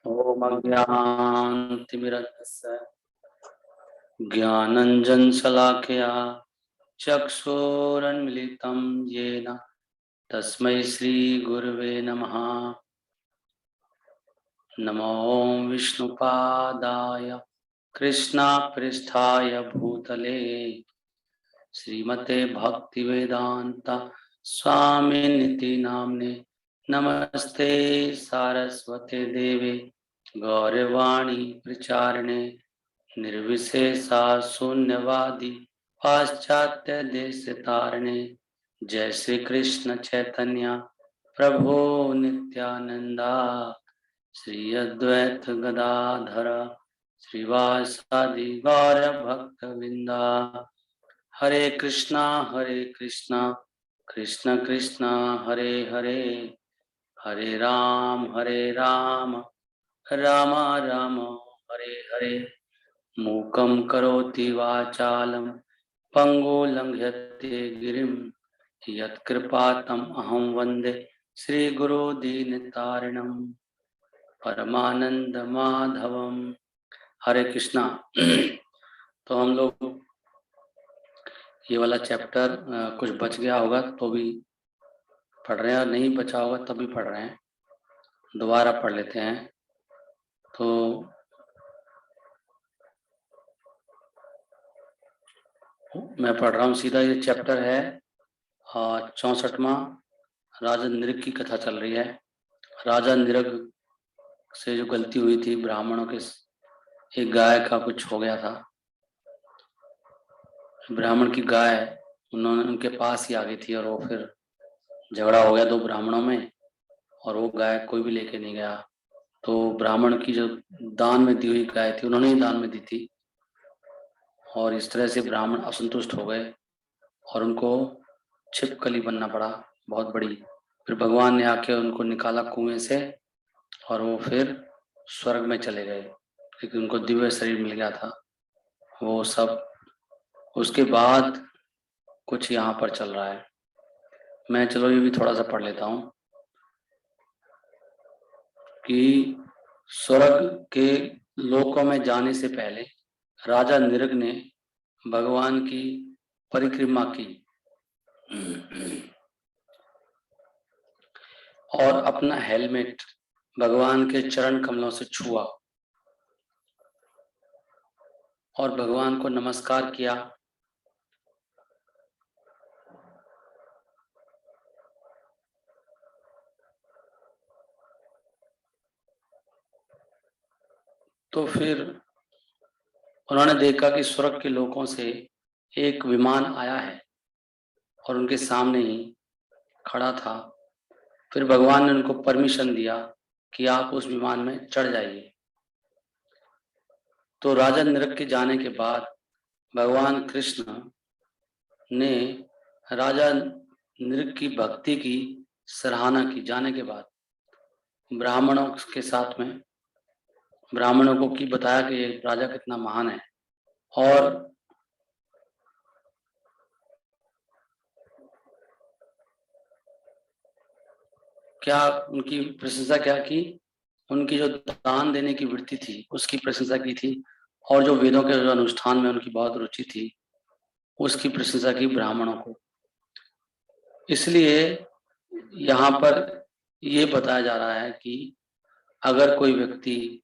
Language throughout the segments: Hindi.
ओम अज्ञानतिमिरन्दस्य ज्ञानञ्जनशलाकया चक्षुरुन्मीलितं येन तस्मै श्रीगुरवे नमः। नमो विष्णुपादाय कृष्णपृष्ठाय भूतले श्रीमते भक्तिवेदांत स्वामिनिति नाम्ने नमस्ते सारस्वते देवे गौरवाणी प्रचारिणे निर्विशेषा शून्यवादी पाश्चात्य देश तारिणे। जय श्री कृष्ण चैतन्य प्रभु नित्यानंदा श्री अद्वैत गदाधर श्रीवासादि गौर भक्त वृंदा। हरे कृष्णा कृष्ण कृष्ण हरे हरे, हरे राम राम राम हरे हरे। मूकं करोति वाचालं पंगुं लंघयते गिरिं यत्कृपातम् अहं वन्दे श्रीगुरुदीनतारिणं परमानंद माधवम। हरे कृष्णा। तो हम लोग ये वाला चैप्टर कुछ बच गया होगा तो भी पढ़ रहे हैं, और नहीं बचा होगा तब भी पढ़ रहे हैं। दोबारा पढ़ लेते हैं। तो मैं पढ़ रहा हूँ सीधा। ये चैप्टर है 64वां। राजा नृग की कथा चल रही है। राजा नृग से जो गलती हुई थी, ब्राह्मणों के एक गाय का कुछ हो गया था। ब्राह्मण की गाय उनके पास ही आ गई थी और वो फिर झगड़ा हो गया दो ब्राह्मणों में, और वो गाय कोई भी लेके नहीं गया। तो ब्राह्मण की जो दान में दी हुई गाय थी उन्होंने ही दान में दी थी, और इस तरह से ब्राह्मण असंतुष्ट हो गए और उनको छिपकली बनना पड़ा बहुत बड़ी। फिर भगवान ने आके उनको निकाला कुएं से और वो फिर स्वर्ग में चले गए, क्योंकि उनको दिव्य शरीर मिल गया था। वो सब उसके बाद कुछ यहाँ पर चल रहा है। मैं चलो ये भी थोड़ा सा पढ़ लेता हूँ कि स्वर्ग के लोकों में जाने से पहले राजा नृग ने भगवान की परिक्रमा की और अपना हेलमेट भगवान के चरण कमलों से छुआ और भगवान को नमस्कार किया। तो फिर उन्होंने देखा कि स्वर्ग के लोकों से एक विमान आया है और उनके सामने ही खड़ा था। फिर भगवान ने उनको परमिशन दिया कि आप उस विमान में चढ़ जाइए। तो राजा नृग के जाने के बाद भगवान कृष्ण ने राजा नृग की भक्ति की सराहना की। जाने के बाद ब्राह्मणों के साथ में ब्राह्मणों को की बताया कि ये राजा कितना महान है, और क्या उनकी प्रशंसा क्या की, उनकी जो दान देने की वृत्ति थी उसकी प्रशंसा की थी, और जो वेदों के जो अनुष्ठान में उनकी बहुत रुचि थी उसकी प्रशंसा की ब्राह्मणों को। इसलिए यहाँ पर ये बताया जा रहा है कि अगर कोई व्यक्ति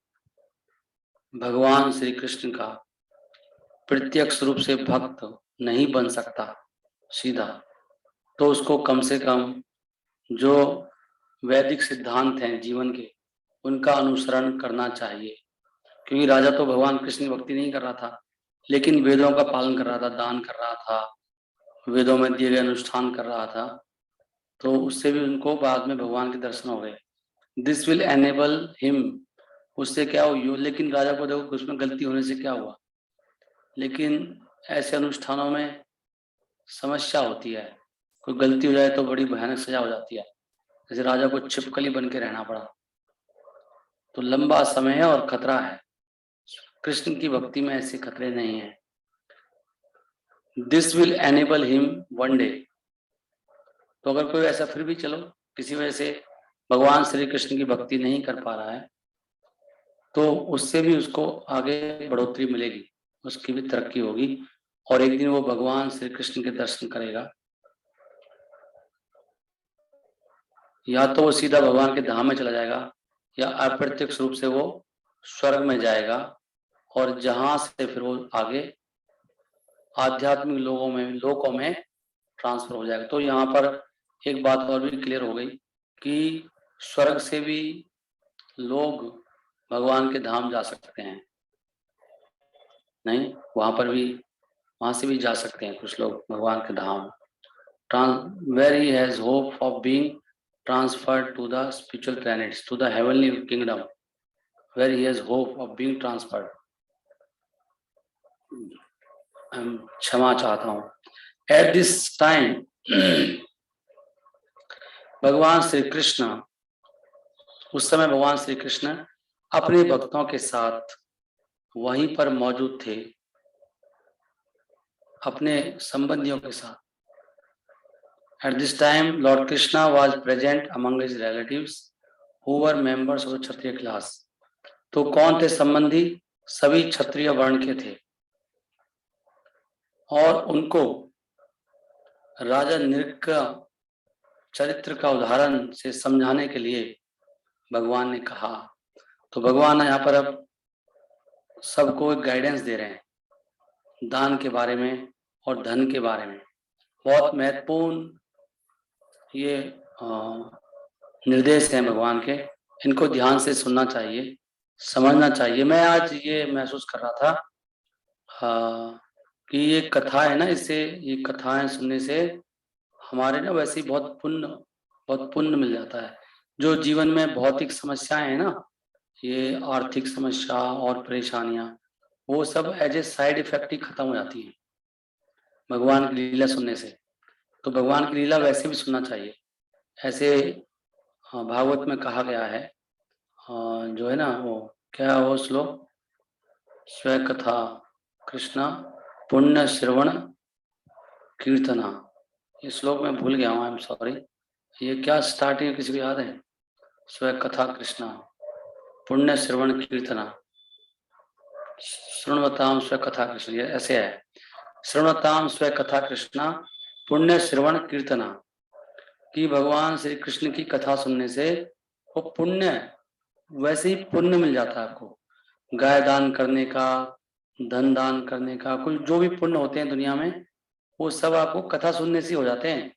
भगवान श्री कृष्ण का प्रत्यक्ष रूप से भक्त नहीं बन सकता सीधा, तो उसको कम से कम जो वैदिक सिद्धांत हैं जीवन के उनका अनुसरण करना चाहिए। क्योंकि राजा तो भगवान कृष्ण की भक्ति नहीं कर रहा था, लेकिन वेदों का पालन कर रहा था, दान कर रहा था, वेदों में दिए गए अनुष्ठान कर रहा था। तो उससे भी उनको बाद में भगवान के दर्शन हो गए। दिस विल एनेबल हिम, उससे क्या हो। लेकिन राजा को देखो उसमें गलती होने से क्या हुआ, लेकिन ऐसे अनुष्ठानों में समस्या होती है। कोई गलती हो जाए तो बड़ी भयानक सजा हो जाती है। जैसे राजा को छिपकली बन के रहना पड़ा, तो लंबा समय है और खतरा है। कृष्ण की भक्ति में ऐसे खतरे नहीं है। This will enable him one day. तो अगर कोई ऐसा फिर भी चलो किसी वजह से भगवान श्री कृष्ण की भक्ति नहीं कर पा रहा है, तो उससे भी उसको आगे बढ़ोतरी मिलेगी, उसकी भी तरक्की होगी और एक दिन वो भगवान श्री कृष्ण के दर्शन करेगा। या तो वो सीधा भगवान के धाम में चला जाएगा या अप्रत्यक्ष रूप से वो स्वर्ग में जाएगा और जहां से फिर वो आगे आध्यात्मिक लोकों में ट्रांसफर हो जाएगा। तो यहाँ पर एक बात और भी क्लियर हो गई कि स्वर्ग से भी लोग भगवान के धाम जा सकते हैं, नहीं वहां से भी जा सकते हैं कुछ लोग भगवान के धाम। Where he has hope of being transferred to the spiritual planets, to the heavenly kingdom, where he has hope of being transferred. क्षमा चाहता हूँ। At this time, भगवान श्री कृष्ण, उस समय भगवान श्री कृष्ण अपने भक्तों के साथ वहीं पर मौजूद थे, अपने संबंधियों के साथ। At this time, Lord Krishna was present among his relatives who were members of the Kshatriya class. तो कौन थे संबंधी? सभी क्षत्रिय वर्ण के थे और उनको राजा नृग का चरित्र का उदाहरण से समझाने के लिए भगवान ने कहा। तो भगवान यहाँ पर अब सबको एक गाइडेंस दे रहे हैं दान के बारे में और धन के बारे में। बहुत महत्वपूर्ण ये निर्देश हैं भगवान के, इनको ध्यान से सुनना चाहिए, समझना चाहिए। मैं आज ये महसूस कर रहा था कि ये कथा है ना, इससे ये कथाएं सुनने से हमारे ना वैसे ही बहुत पुण्य मिल जाता है। जो जीवन में भौतिक समस्याएं हैं ना, ये आर्थिक समस्या और परेशानियां, वो सब एज ए साइड इफेक्ट ही खत्म हो जाती है भगवान की लीला सुनने से। तो भगवान की लीला वैसे भी सुनना चाहिए। ऐसे भागवत में कहा गया है, जो है ना वो क्या वो श्लोक, स्वयं कथा कृष्णा पुण्य श्रवण कीर्तना। ये श्लोक मैं भूल गया हूँ, आई एम सॉरी। ये क्या स्टार्टिंग किसी को याद है? स्वयं कथा कृष्णा पुण्य श्रवण कीर्तना श्रृणवताम स्वयं कथा कृष्ण, ये ऐसे है, श्रृणवताम स्वयं कथा कृष्णा पुण्य श्रवण कीर्तना। कि भगवान श्री कृष्ण की कथा सुनने से वो पुण्य, वैसे ही पुण्य मिल जाता है आपको। गाय दान करने का, धन दान करने का, कुछ जो भी पुण्य होते हैं दुनिया में, वो सब आपको कथा सुनने से हो जाते हैं।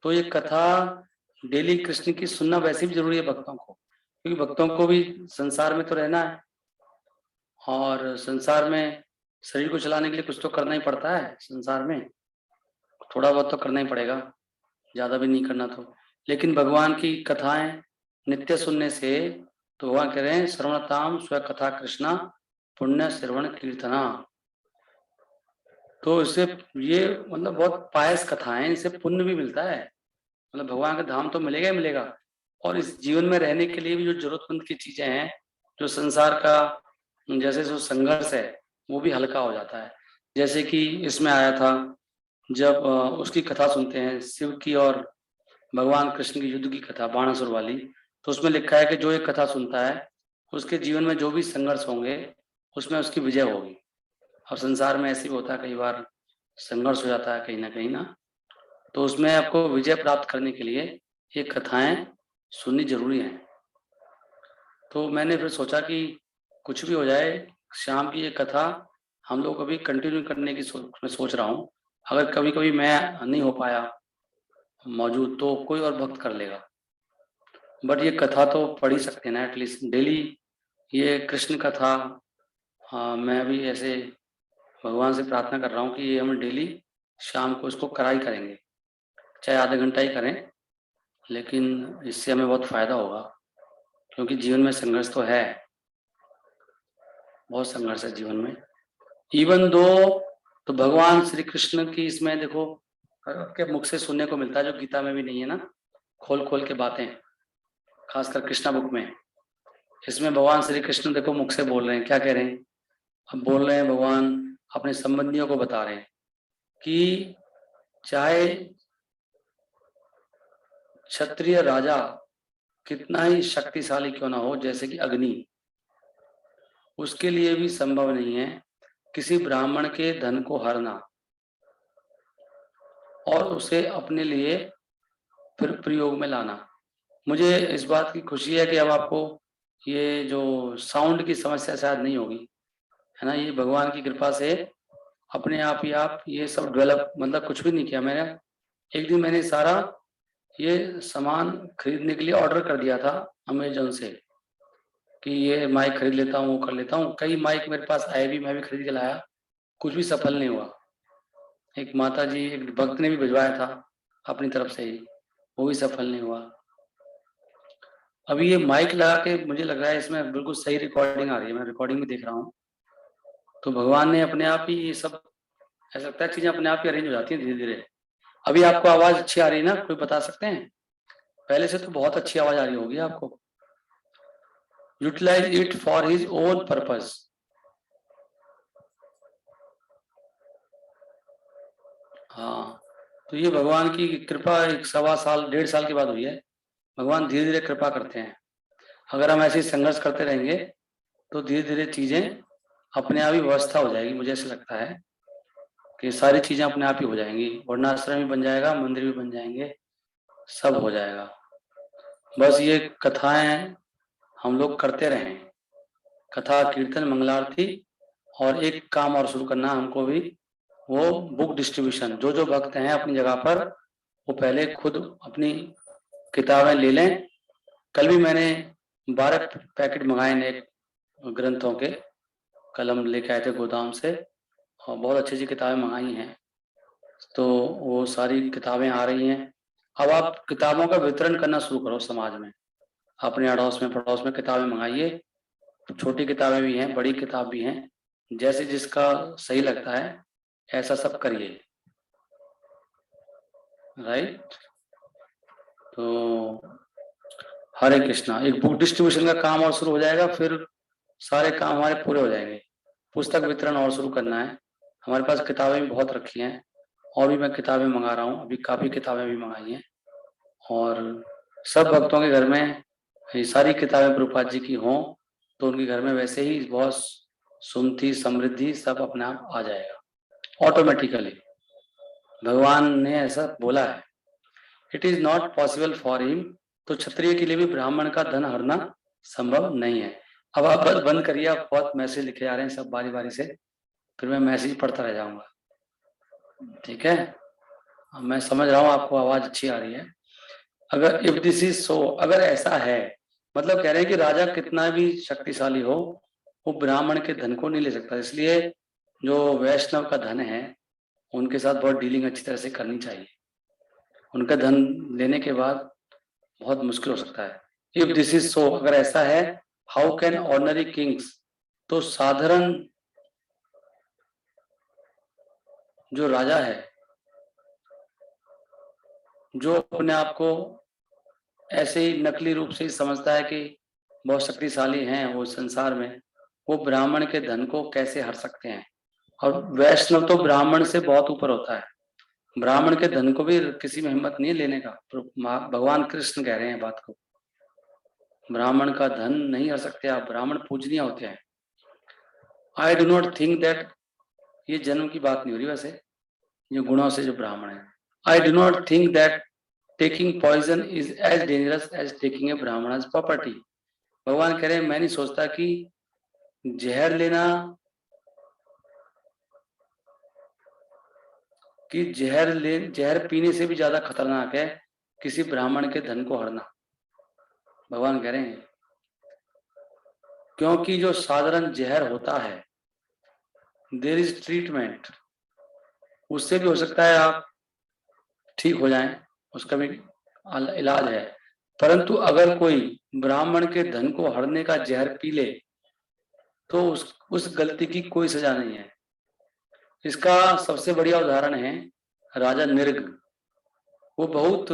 तो ये कथा डेली कृष्ण की सुनना वैसे भी जरूरी है भक्तों को, क्योंकि भक्तों को भी संसार में तो रहना है और संसार में शरीर को चलाने के लिए कुछ तो करना ही पड़ता है। संसार में थोड़ा बहुत तो करना ही पड़ेगा, ज्यादा भी नहीं करना तो। लेकिन भगवान की कथाएं नित्य सुनने से, तो भगवान कह रहे हैं श्रवणताम स्व कथा कृष्णा पुण्य श्रवण कीर्तना। तो इससे ये मतलब बहुत पायस कथाएं, इससे पुण्य भी मिलता है, मतलब भगवान का धाम तो मिलेगा ही मिलेगा। और इस जीवन में रहने के लिए भी जो जरूरतमंद की चीजें हैं, जो संसार का जैसे जो संघर्ष है, वो भी हल्का हो जाता है। जैसे कि इसमें आया था, जब उसकी कथा सुनते हैं शिव की और भगवान कृष्ण की युद्ध की कथा बाणासुर वाली, तो उसमें लिखा है कि जो ये कथा सुनता है उसके जीवन में जो भी संघर्ष होंगे उसमें उसकी विजय होगी। और संसार में ऐसे भी होता है, कई बार संघर्ष हो जाता है कहीं ना, तो उसमें आपको विजय प्राप्त करने के लिए ये कथाएं सुननी जरूरी है। तो मैंने फिर सोचा कि कुछ भी हो जाए, शाम की ये कथा हम लोग अभी कंटिन्यू करने की मैं सोच रहा हूँ। अगर कभी कभी मैं नहीं हो पाया मौजूद तो कोई और भक्त कर लेगा, बट ये कथा तो पढ़ ही सकते हैं ना एटलीस्ट डेली। ये कृष्ण कथा मैं भी ऐसे भगवान से प्रार्थना कर रहा हूँ कि ये हम डेली शाम को इसको करा ही करेंगे, चाहे आधा घंटा ही करें, लेकिन इससे हमें बहुत फायदा होगा। क्योंकि जीवन में संघर्ष तो है, बहुत संघर्ष है जीवन में। इवन दो तो भगवान श्री कृष्ण की इसमें देखो आपके मुख से सुनने को मिलता है, जो गीता में भी नहीं है ना, खोल खोल के बातें, खासकर कृष्णा बुक में। इसमें भगवान श्री कृष्ण देखो मुख से बोल रहे हैं, क्या कह रहे हैं? अब बोल रहे हैं भगवान अपने संबंधियों को बता रहे हैं कि चाहे क्षत्रिय राजा कितना ही शक्तिशाली क्यों ना हो, जैसे कि अग्नि, उसके लिए भी संभव नहीं है किसी ब्राह्मण के धन को हरना और उसे अपने लिए फिर प्रयोग में लाना। मुझे इस बात की खुशी है कि अब आपको ये जो साउंड की समस्या शायद नहीं होगी, है ना। ये भगवान की कृपा से अपने आप ही आप ये सब डेवलप, मतलब कुछ भी नहीं किया मैंने। एक दिन मैंने सारा ये सामान खरीदने के लिए ऑर्डर कर दिया था अमेजोन से कि ये माइक खरीद लेता हूँ, वो कर लेता हूँ। कई माइक मेरे पास आए भी, मैं भी खरीद के लाया, कुछ भी सफल नहीं हुआ। एक माता जी, एक भक्त ने भी भिजवाया था अपनी तरफ से ही, वो भी सफल नहीं हुआ। अभी ये माइक लगा के मुझे लग रहा है इसमें बिल्कुल सही रिकॉर्डिंग आ रही है, मैं रिकॉर्डिंग भी देख रहा हूँ। तो भगवान ने अपने आप ही ये सब, ऐसा लगता है चीजें अपने आप ही अरेंज हो जाती हैं धीरे धीरे। अभी आपको आवाज अच्छी आ रही है ना, कोई बता सकते हैं? पहले से तो बहुत अच्छी आवाज आ रही होगी आपको। Utilise it for his own purpose. हाँ, तो ये भगवान की कृपा, एक 1.25 साल 1.5 साल के बाद हुई है। भगवान धीरे धीरे कृपा करते हैं। अगर हम ऐसे ही संघर्ष करते रहेंगे तो धीरे धीरे चीजें अपने आप ही व्यवस्था हो जाएगी। मुझे ऐसा लगता है कि सारी चीजें अपने आप ही हो जाएंगी, वर्णाश्रम भी बन जाएगा, मंदिर भी बन जाएंगे, सब हो जाएगा। बस ये कथाएं हम लोग करते रहें, कथा कीर्तन मंगलारती, और एक काम और शुरू करना हमको भी, वो बुक डिस्ट्रीब्यूशन। जो जो भक्त हैं अपनी जगह पर, वो पहले खुद अपनी किताबें ले लें। कल भी मैंने 12 पैकेट मंगाए नए ग्रंथों के, कलम लेके आए थे गोदाम से, और बहुत अच्छी अच्छी किताबें मंगाई हैं। तो वो सारी किताबें आ रही हैं। अब आप किताबों का वितरण करना शुरू करो समाज में, अपने अड़ोस में पड़ोस में किताबें मंगाइए। छोटी किताबें भी हैं, बड़ी किताब भी हैं, जैसे जिसका सही लगता है ऐसा सब करिए। राइट। तो हरे कृष्णा, एक बुक डिस्ट्रीब्यूशन का काम और शुरू हो जाएगा, फिर सारे काम हमारे पूरे हो जाएंगे। पुस्तक वितरण और शुरू करना है। हमारे पास किताबें भी बहुत रखी हैं, और भी मैं किताबें मंगा रहा हूँ, अभी काफ़ी किताबें भी मंगाई हैं। और सब भक्तों के घर में ये सारी किताबें प्रभुपाद जी की हों तो उनके घर में वैसे ही बहुत सुमति समृद्धि सब अपने आप आ जाएगा ऑटोमेटिकली। भगवान ने ऐसा बोला है, it is not possible for him. तो क्षत्रिय के लिए भी ब्राह्मण का धन हरना संभव नहीं है। अब आप बस बंद करिए, आप बहुत मैसेज लिखे आ रहे हैं सब बारी बारी से, फिर मैं मैसेज पढ़ता रह जाऊंगा। ठीक है, मैं समझ रहा हूँ आपको आवाज अच्छी आ रही है। अगर इफ दिस इज सो, अगर ऐसा है, मतलब कह रहे हैं कि राजा कितना भी शक्तिशाली हो, वो ब्राह्मण के धन को नहीं ले सकता। इसलिए जो वैष्णव का धन है उनके साथ बहुत डीलिंग अच्छी तरह से करनी चाहिए। उनका धन लेने के बाद बहुत मुश्किल हो सकता है। इफ दिस इज सो, अगर ऐसा है, हाउ कैन ऑर्डिनरी किंग्स, तो साधारण जो राजा है, जो अपने आप को ऐसे ही नकली रूप से ही समझता है कि बहुत शक्तिशाली हैं वो संसार में, वो ब्राह्मण के धन को कैसे हर सकते हैं? और वैष्णव तो ब्राह्मण से बहुत ऊपर होता है। ब्राह्मण के धन को भी किसी में हिम्मत नहीं है लेने का। भगवान कृष्ण कह रहे हैं बात को, ब्राह्मण का धन नहीं हर सकते आप, ब्राह्मण पूजनीय होते हैं। आई डू नॉट थिंक दैट, ये जन्म की बात नहीं हो रही वैसे, ये गुणों से जो ब्राह्मण है। I do not think that taking poison is as dangerous as taking a Brahmin property. भगवान कह रहे हैं मैं नहीं सोचता कि जहर लेना, कि जहर पीने से भी ज्यादा खतरनाक है किसी ब्राह्मण के धन को हरना। भगवान कह रहे हैं क्योंकि जो साधारण जहर होता है, देयर इज ट्रीटमेंट, उससे भी हो सकता है आप ठीक हो जाएं, उसका भी इलाज है। परंतु अगर कोई ब्राह्मण के धन को हरने का जहर पी ले तो उस गलती की कोई सजा नहीं है। इसका सबसे बढ़िया उदाहरण है राजा निर्ग। वो बहुत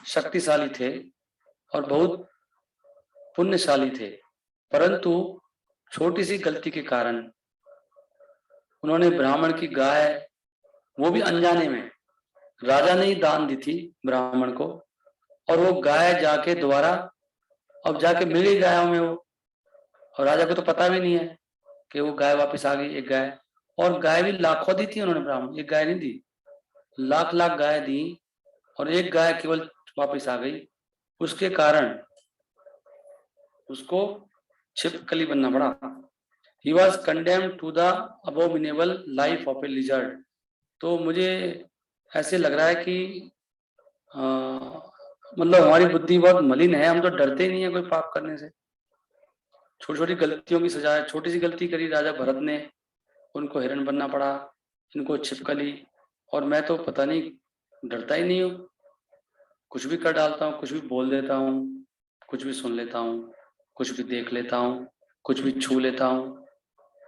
शक्तिशाली थे और बहुत पुण्यशाली थे, परंतु छोटी सी गलती के कारण उन्होंने ब्राह्मण की गाय, वो भी अनजाने में, राजा ने ही दान दी थी ब्राह्मण को, और वो गाय जाके दोबारा, अब जाके मिल गई गायों में वो, और राजा को तो पता भी नहीं है कि वो गाय वापस आ गई, एक गाय। और गाय भी लाखों दी थी उन्होंने ब्राह्मण, एक गाय नहीं दी, लाख लाख गाय दी और एक गाय केवल वापस आ गई। उसके कारण उसको छिपकली बनना पड़ा। He was condemned to the abominable life of a lizard। तो मुझे ऐसे लग रहा है कि मतलब हमारी बुद्धि बहुत मलिन है, हम तो डरते ही नहीं है कोई पाप करने से। छोटी छोटी गलतियों की सजा है। छोटी सी गलती करी राजा भरत ने, उनको हिरण बनना पड़ा, इनको छिपकली। और मैं तो पता नहीं डरता ही नहीं हूँ, कुछ भी कर डालता हूँ, कुछ भी बोल देता हूँ, कुछ भी सुन लेता हूँ, कुछ भी देख लेता हूँ, कुछ भी छू लेता हूँ,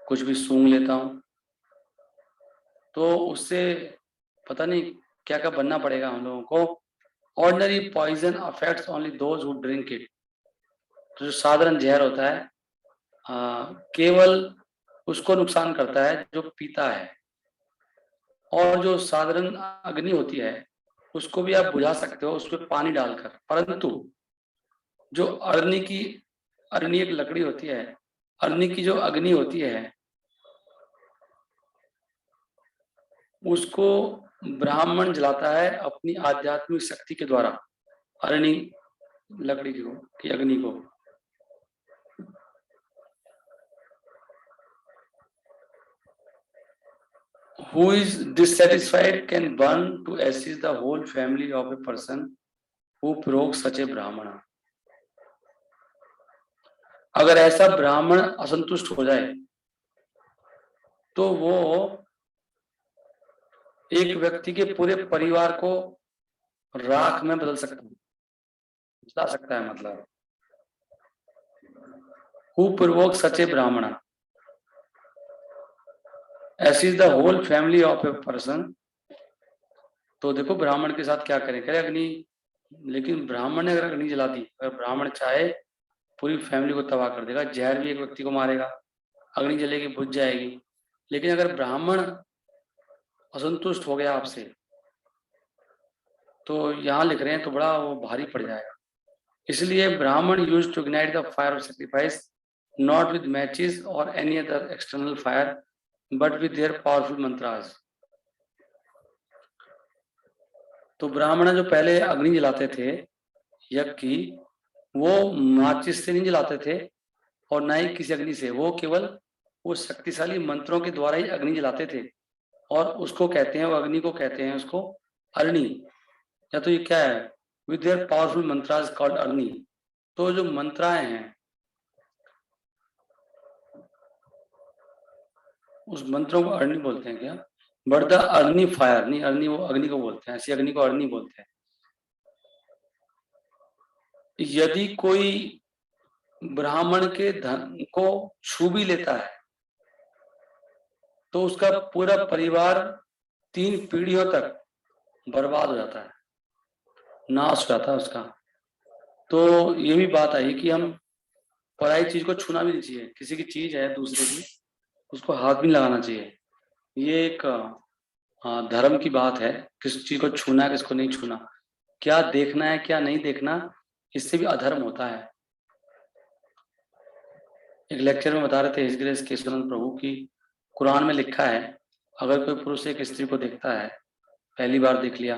कुछ भी सूंघ लेता हूँ। तो उससे पता नहीं क्या क्या बनना पड़ेगा हम लोगों को। Ordinary poison affects only those who drink it. तो जो साधारण जहर होता है केवल उसको नुकसान करता है जो पीता है। और जो साधारण अग्नि होती है उसको भी आप बुझा सकते हो उसमें पानी डालकर, परंतु जो अरणी एक लकड़ी होती है, अरणी की जो अग्नि होती है उसको ब्राह्मण जलाता है अपनी आध्यात्मिक शक्ति के द्वारा, अरणी लकड़ी की अग्नि को। Who is dissatisfied can burn to ashes the whole family of a person who provokes such a brahmana। अगर ऐसा ब्राह्मण असंतुष्ट हो जाए तो वो एक व्यक्ति के पूरे परिवार को राख में बदल सकता है मतलब। Who provokes such a brahmana ashes the whole family of a person। तो देखो ब्राह्मण के साथ क्या करें, करे अग्नि। लेकिन ब्राह्मण ने अगर अग्नि जला दी, अगर ब्राह्मण चाहे पूरी फैमिली को तबाह कर देगा, जहर भी एक व्यक्ति को मारेगा, अग्नि जलेगी बुझ जाएगी। लेकिन अगर ब्राह्मण असंतुष्ट हो गया आपसे तो यहाँ लिख रहे हैं तो बड़ा वो भारी पड़ जाएगा। इसलिए Brahmin use to ignite the fire of sacrifice not with matches और any other external fire but with their powerful mantras. तो ब्राह्मण जो पहले अग्नि जलाते थे यज्ञ की, वो माचिस से नहीं जलाते थे और ना ही किसी अग्नि से, वो केवल वो शक्तिशाली मंत्रों के द्वारा ही अग्नि जलाते थे। और उसको कहते हैं, वो अग्नि को कहते हैं उसको अग्नि, या तो ये क्या है, with their powerful mantras called अग्नि। तो जो मंत्राएं हैं उस मंत्रों को अग्नि बोलते हैं क्या, बट द अग्नि फायर नहीं, अग्नि वो अग्नि को बोलते हैं, ऐसी अग्नि को अग्नि बोलते हैं। यदि कोई ब्राह्मण के धन को छू भी लेता है तो उसका पूरा परिवार 3 पीढ़ियों तक बर्बाद हो जाता है, नाश हो जाता है उसका। तो ये भी बात आई कि हम पराई चीज को छूना भी नहीं चाहिए, किसी की चीज है दूसरे की उसको हाथ भी नहीं लगाना चाहिए। ये एक धर्म की बात है, किस चीज को छूना है किसको नहीं छूना, क्या देखना है क्या नहीं देखना, इससे भी अधर्म होता है। एक लेक्चर में बता रहे थे हिज ग्रेस केशवानंद प्रभु की कुरान में लिखा है अगर कोई पुरुष एक स्त्री को देखता है, पहली बार देख लिया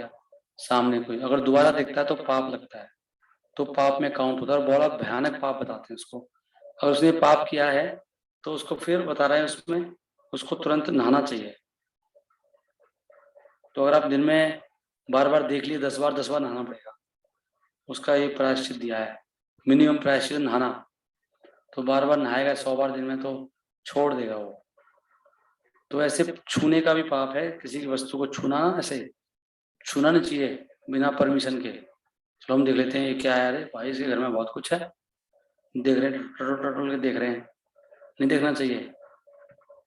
सामने कोई, अगर दोबारा देखता है तो पाप लगता है, तो पाप में काउंट होता है। और बड़ा भयानक पाप बताते हैं उसको। अगर उसने पाप किया है तो उसको फिर बता रहे हैं उसमें उसको तुरंत नहाना चाहिए। तो अगर आप दिन में बार बार देख लिए 10 बार 10 बार नहाना पड़ेगा, उसका ये प्रायश्चित दिया है, मिनिमम प्रायश्चित नहाना। तो बार बार नहाएगा 100 बार दिन में तो छोड़ देगा वो। तो ऐसे छूने का भी पाप है, किसी की वस्तु को छूना, ऐसे छूना नहीं चाहिए बिना परमिशन के। चलो हम देख लेते हैं ये क्या है, अरे भाई इसके घर में बहुत कुछ है, देख रहे हैं टटोल टटोल के देख रहे हैं, नहीं देखना चाहिए,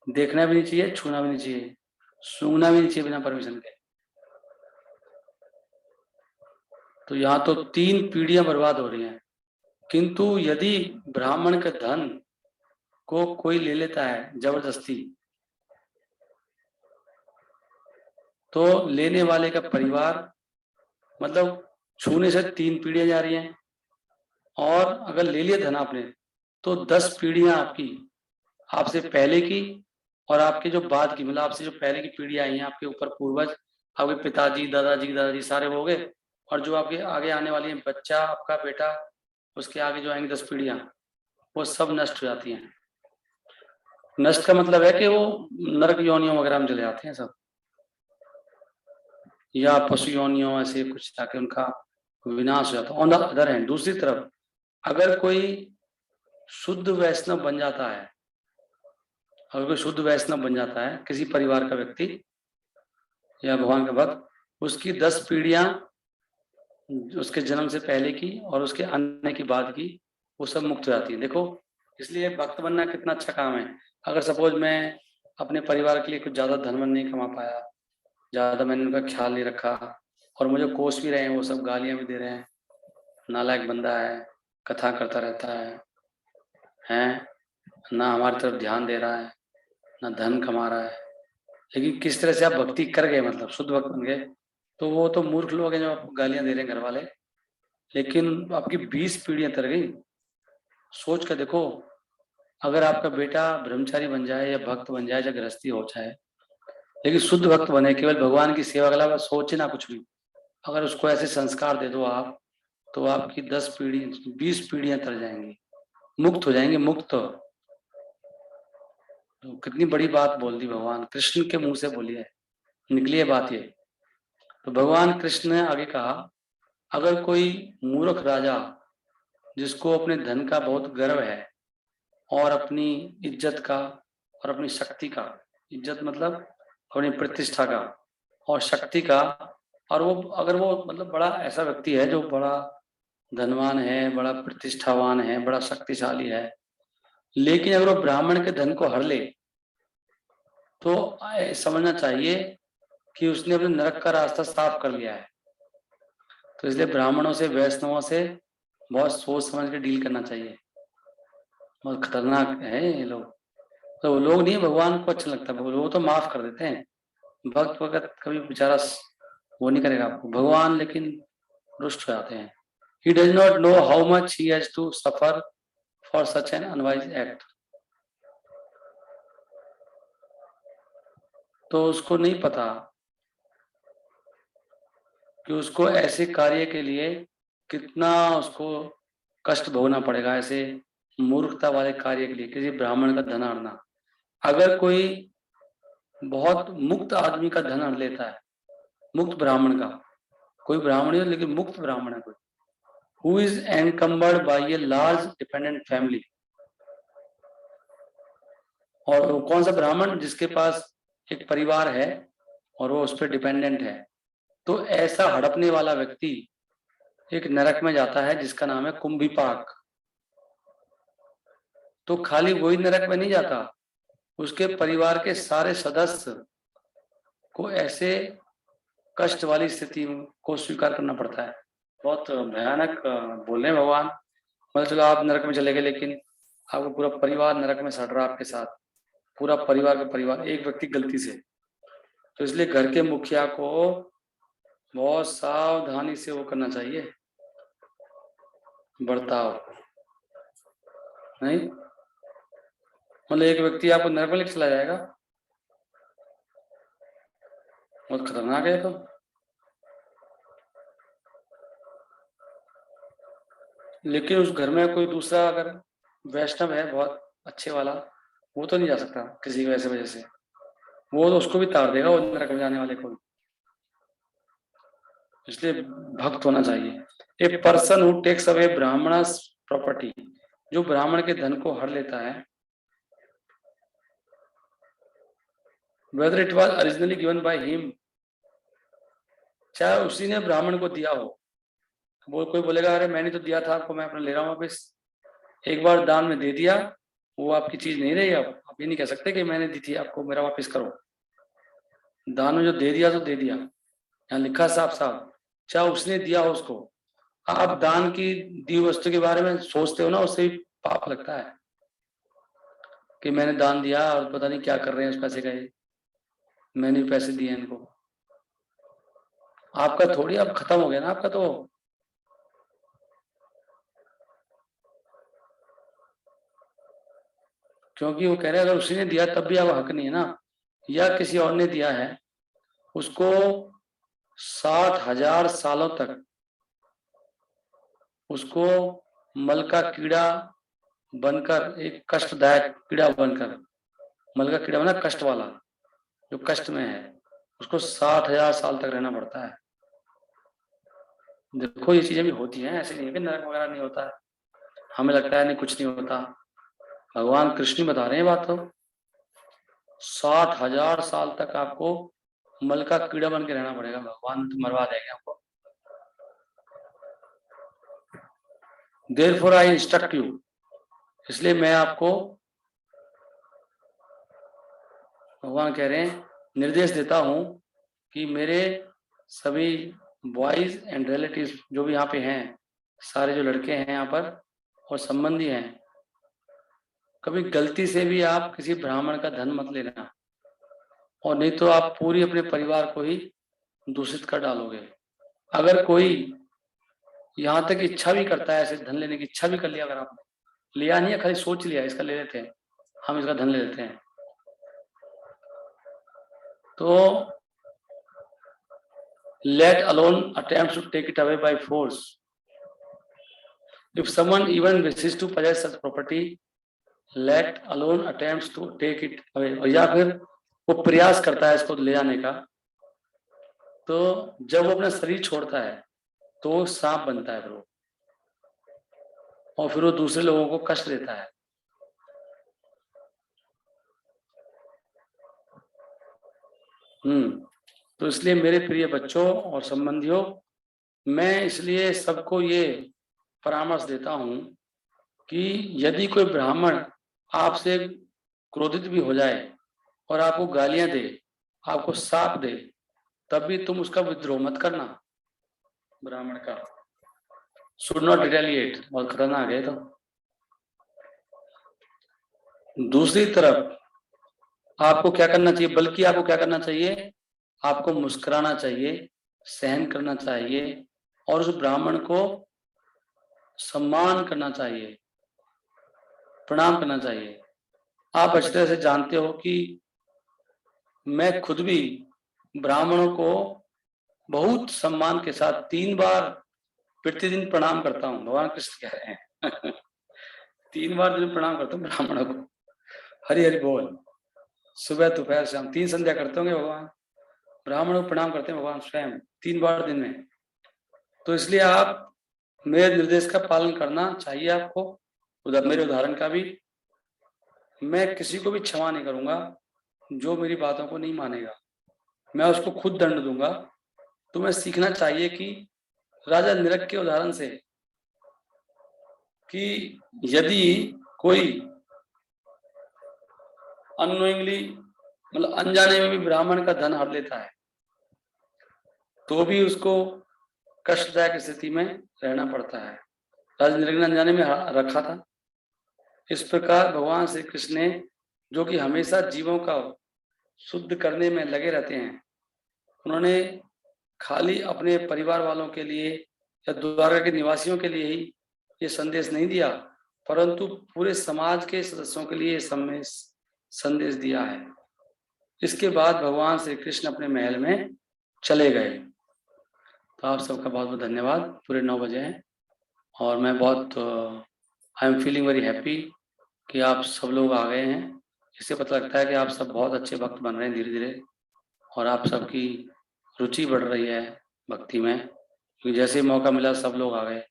देखना भी नहीं चाहिए, छूना भी नहीं चाहिए, सूंघना भी नहीं चाहिए बिना परमिशन के। तो यहाँ तो 3 पीढ़ियां बर्बाद हो रही हैं। किंतु यदि ब्राह्मण के धन को कोई ले लेता है जबरदस्ती तो लेने वाले का परिवार, मतलब छूने से 3 पीढ़ियां जा रही हैं। और अगर ले लिया धन आपने तो 10 पीढ़ियां आपकी, आपसे पहले की और आपके जो बाद की, मतलब आपसे जो पहले की पीढ़ियां आई हैं, आपके ऊपर पूर्वज, आपके पिताजी, दादाजी सारे हो गए, और जो आपके आगे आने वाली है, बच्चा, आपका बेटा, उसके आगे जो आएंगे 10 पीढ़ियां, वो सब नष्ट हो जाती हैं। नष्ट का मतलब है कि वो नरक योनियों वगैरह में चले जाते हैं सब, या पशु योनियों, ऐसे कुछ जाके उनका विनाश हो जाता है। ऑन द अदर हैंड, दूसरी तरफ अगर कोई शुद्ध वैष्णव बन जाता है, अगर कोई शुद्ध वैष्णव बन जाता है, किसी परिवार का व्यक्ति या भगवान का भक्त, उसकी 10 पीढ़ियां उसके जन्म से पहले की और उसके आने की बाद की, वो सब मुक्त हो जाती है। देखो, इसलिए भक्त बनना कितना अच्छा काम है। अगर सपोज मैं अपने परिवार के लिए कुछ ज्यादा धन वन नहीं कमा पाया, ज्यादा मैंने उनका ख्याल नहीं रखा, और मुझे कोस भी रहे हैं, वो सब गालियां भी दे रहे हैं, नालायक बंदा है, कथा करता रहता है, ना हमारी तरफ ध्यान दे रहा है, ना धन कमा रहा है, लेकिन किस तरह से आप भक्ति कर गए, मतलब शुद्ध भक्त बन गए, तो वो तो मूर्ख लोग हैं जो आपको गालियां दे रहे हैं घर वाले, लेकिन आपकी 20 पीढ़ियां तर गई। सोच कर देखो, अगर आपका बेटा ब्रह्मचारी बन जाए या भक्त बन जाए या गृहस्थी हो जाए, लेकिन शुद्ध भक्त बने, केवल भगवान की सेवा के अलावा सोचे ना कुछ भी, अगर उसको ऐसे संस्कार दे दो आप, तो आपकी 10 पीढ़ी 20 पीढ़ियां तर जाएंगी, मुक्त हो जाएंगे, मुक्त। तो कितनी बड़ी बात बोल दी भगवान कृष्ण के मुंह से बोली है, निकली है बात ये। तो भगवान कृष्ण ने आगे कहा, अगर कोई मूर्ख राजा, जिसको अपने धन का बहुत गर्व है और अपनी इज्जत का और अपनी शक्ति का, इज्जत मतलब अपनी प्रतिष्ठा का और शक्ति का, और वो अगर वो मतलब बड़ा ऐसा व्यक्ति है जो बड़ा धनवान है, बड़ा प्रतिष्ठावान है, बड़ा शक्तिशाली है, लेकिन अगर वो ब्राह्मण के धन को हर ले, तो समझना चाहिए कि उसने अपने नरक का रास्ता साफ कर लिया है। तो इसलिए ब्राह्मणों से, वैष्णवों से बहुत सोच समझ के डील करना चाहिए। बहुत खतरनाक है ये लोग। तो वो लोग नहीं, भगवान को अच्छा लगता है, वो तो माफ कर देते हैं। भक्त वक्त कभी बेचारा वो नहीं करेगा आपको, भगवान लेकिन रुष्ट हो जाते हैं। He does not know how much he has to suffer for such an unwise act. तो उसको नहीं पता कि उसको ऐसे कार्य के लिए कितना उसको कष्ट भोगना पड़ेगा, ऐसे मूर्खता वाले कार्य के लिए, किसी ब्राह्मण का धन हरना। अगर कोई बहुत मुक्त आदमी का धन हर लेता है, मुक्त ब्राह्मण का, कोई ब्राह्मण है लेकिन मुक्त ब्राह्मण है कोई, who is encumbered by a large dependent family, और वो कौन सा ब्राह्मण, जिसके पास एक परिवार है और वो उस पर डिपेंडेंट है, तो ऐसा हड़पने वाला व्यक्ति एक नरक में जाता है जिसका नाम है कुंभीपाक। तो खाली वही नरक में नहीं जाता, उसके परिवार के सारे सदस्य को ऐसे कष्ट वाली स्थिति को स्वीकार करना पड़ता है। बहुत भयानक बोल रहे हैं भगवान। मतलब चलो आप नरक में चले गए, लेकिन आपका पूरा परिवार नरक में सड़ रहा है आपके साथ, पूरा परिवार का परिवार, एक व्यक्ति गलती से। तो इसलिए घर के मुखिया को बहुत सावधानी से वो करना चाहिए बर्ताव, नहीं मतलब एक व्यक्ति आपको नरक में लेकर चला जाएगा, बहुत खतरनाक है तो। लेकिन उस घर में कोई दूसरा अगर वैष्णव है बहुत अच्छे वाला, वो तो नहीं जा सकता किसी की वजह से, वो तो उसको भी तार देगा, वो नरक में जाने वाले को। इसलिए भक्त होना चाहिए। A person who takes away brahmana's property, जो ब्राह्मण के धन को हर लेता है, whether it was originally given by him, चाहे उसी ने ब्राह्मण को दिया हो। वो कोई बोलेगा अरे मैंने तो दिया था आपको, मैं अपना ले रहा हूँ वापस, एक बार दान में दे दिया, वो आपकी चीज नहीं रही। अब आप ये नहीं कह सकते कि मैंने दी थी आपको, मेरा वापस करो। दान में जो दे दिया तो दे दिया, यहाँ लिखा साफ साफ, चाहे उसने दिया हो उसको। आप दान की दी वस्तु के बारे में सोचते हो ना, उससे भी पाप लगता है कि मैंने दान दिया और पता नहीं क्या कर रहे हैं उस पैसे का, ये मैंने भी पैसे दिए इनको। आपका थोड़ी अब खत्म हो गया ना आपका तो। क्योंकि वो कह रहे हैं अगर उसी ने दिया तब भी अब हक नहीं है ना, या किसी और ने दिया है, उसको 60,000 सालों तक उसको मल का कीड़ा बनकर, एक कष्टदायक कीड़ा बनकर, मल का कीड़ा बना कष्ट वाला, जो कष्ट में है, उसको 60,000 साल तक रहना पड़ता है। देखो ये चीजें भी होती हैं, ऐसे नहीं है कि नरक वगैरह नहीं होता है। हमें लगता है नहीं कुछ नहीं होता, भगवान कृष्ण बता रहे हैं बात। तो 60,000 साल तक आपको मल का कीड़ा बन के रहना पड़ेगा, भगवान तो मरवा देंगे आपको। Therefore I instruct you, इसलिए मैं आपको, भगवान कह रहे हैं, निर्देश देता हूं कि मेरे सभी बॉयज एंड रिलेटिव्स जो भी यहाँ पे हैं, सारे जो लड़के हैं यहाँ पर और संबंधी हैं, कभी गलती से भी आप किसी ब्राह्मण का धन मत लेना, और नहीं तो आप पूरी अपने परिवार को ही दूषित कर डालोगे। अगर कोई यहाँ तक इच्छा भी करता है, ऐसे धन लेने की इच्छा भी कर लिया, अगर आपने लिया नहीं है, खाली सोच लिया इसका ले लेते हैं, हम इसका धन ले लेते हैं, तो let alone attempts to take it away by force. If someone even wishes to possess such property, let alone attempts to take it away. और या फिर वो प्रयास करता है इसको ले जाने का, तो जब वो अपना शरीर छोड़ता है तो वो सांप बनता है फिर वो, और फिर वो दूसरे लोगों को कष्ट देता है। तो इसलिए मेरे प्रिय बच्चों और संबंधियों, मैं इसलिए सबको ये परामर्श देता हूं कि यदि कोई ब्राह्मण आपसे क्रोधित भी हो जाए और आपको गालियां दे, आपको शाप दे, तब भी तुम उसका विद्रोह मत करना, ब्राह्मण का। शुड नॉट रिटेलिएट, बहुत खतरनाक है। तो दूसरी तरफ आपको क्या करना चाहिए, बल्कि आपको क्या करना चाहिए, आपको मुस्कुराना चाहिए, सहन करना चाहिए, और उस ब्राह्मण को सम्मान करना चाहिए, प्रणाम करना चाहिए। आप अच्छी तरह से जानते हो कि मैं खुद भी ब्राह्मणों को बहुत सम्मान के साथ 3 बार प्रतिदिन प्रणाम करता हूँ, भगवान कृष्ण कह रहे हैं 3 बार दिन प्रणाम करता हूँ ब्राह्मणों को, हरि हरि बोल, सुबह दोपहर शाम 3 संध्या करते होंगे भगवान, ब्राह्मणों को प्रणाम करते हैं भगवान स्वयं 3 बार दिन में। तो इसलिए आप मेरे निर्देश का पालन करना चाहिए आपको। मेरे उदाहरण का भी, मैं किसी को भी क्षमा नहीं करूंगा जो मेरी बातों को नहीं मानेगा, मैं उसको खुद दंड दूंगा। तुम्हें सीखना चाहिए कि राजा नरक के उदाहरण से, कि यदि कोई अननोइंगली, मतलब अनजाने में भी ब्राह्मण का धन हर लेता है, तो भी उसको कष्टदायक स्थिति में रहना पड़ता है। राजा नरक ने अनजाने में रखा था। इस प्रकार भगवान श्री कृष्ण ने, जो कि हमेशा जीवों का शुद्ध करने में लगे रहते हैं, उन्होंने खाली अपने परिवार वालों के लिए या द्वारका के निवासियों के लिए ही ये संदेश नहीं दिया, परंतु पूरे समाज के सदस्यों के लिए संदेश दिया है। इसके बाद भगवान श्री कृष्ण अपने महल में चले गए। तो आप सबका बहुत बहुत धन्यवाद। पूरे 9 बजे हैं और मैं बहुत I am feeling very happy कि आप सब लोग आ गए हैं। इससे पता लगता है कि आप सब बहुत अच्छे भक्त बन रहे हैं धीरे धीरे, और आप सबकी रुचि बढ़ रही है भक्ति में, क्योंकि जैसे ही मौका मिला सब लोग आ गए।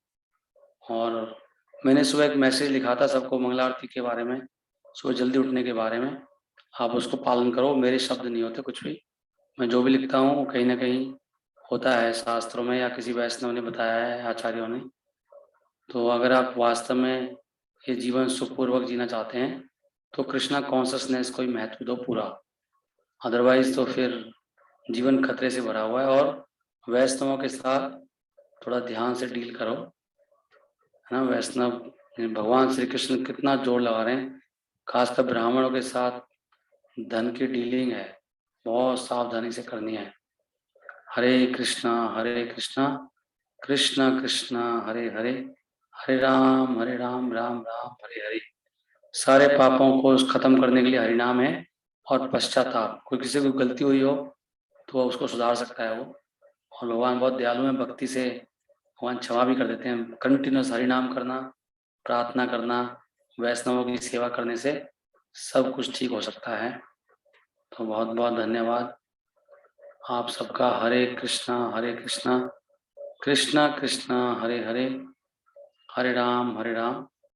और मैंने सुबह एक मैसेज लिखा था सबको मंगला आरती के बारे में, सुबह जल्दी उठने के बारे में, आप उसको पालन करो। मेरे शब्द नहीं होते कुछ भी, मैं जो भी लिखता हूँ कहीं ना कहीं होता है शास्त्रों में या किसी वैष्णव ने बताया है, आचार्यों ने। तो अगर आप वास्तव में ये जीवन सुखपूर्वक जीना चाहते हैं तो कृष्णा कॉन्शसनेस को ही महत्व दो पूरा, अदरवाइज तो फिर जीवन खतरे से भरा हुआ है। और वैष्णवों के साथ थोड़ा ध्यान से डील करो, है ना। वैष्णव भगवान श्री कृष्ण कितना जोर लगा रहे हैं, खासकर ब्राह्मणों के साथ धन की डीलिंग है, बहुत सावधानी से करनी है। हरे कृष्णा कृष्णा कृष्णा हरे हरे, हरे राम राम राम हरे हरे। सारे पापों को खत्म करने के लिए हरि नाम है। और पश्चाताप, कोई किसी को गलती हुई हो तो उसको सुधार सकता है वो, और भगवान बहुत दयालु हैं, भक्ति से भगवान क्षमा भी कर देते हैं। कंटिन्यूस हरि नाम करना, प्रार्थना करना, वैष्णवों की सेवा करने से सब कुछ ठीक हो सकता है। तो बहुत बहुत धन्यवाद आप सबका। हरे कृष्णा कृष्णा कृष्णा हरे हरे, हरे राम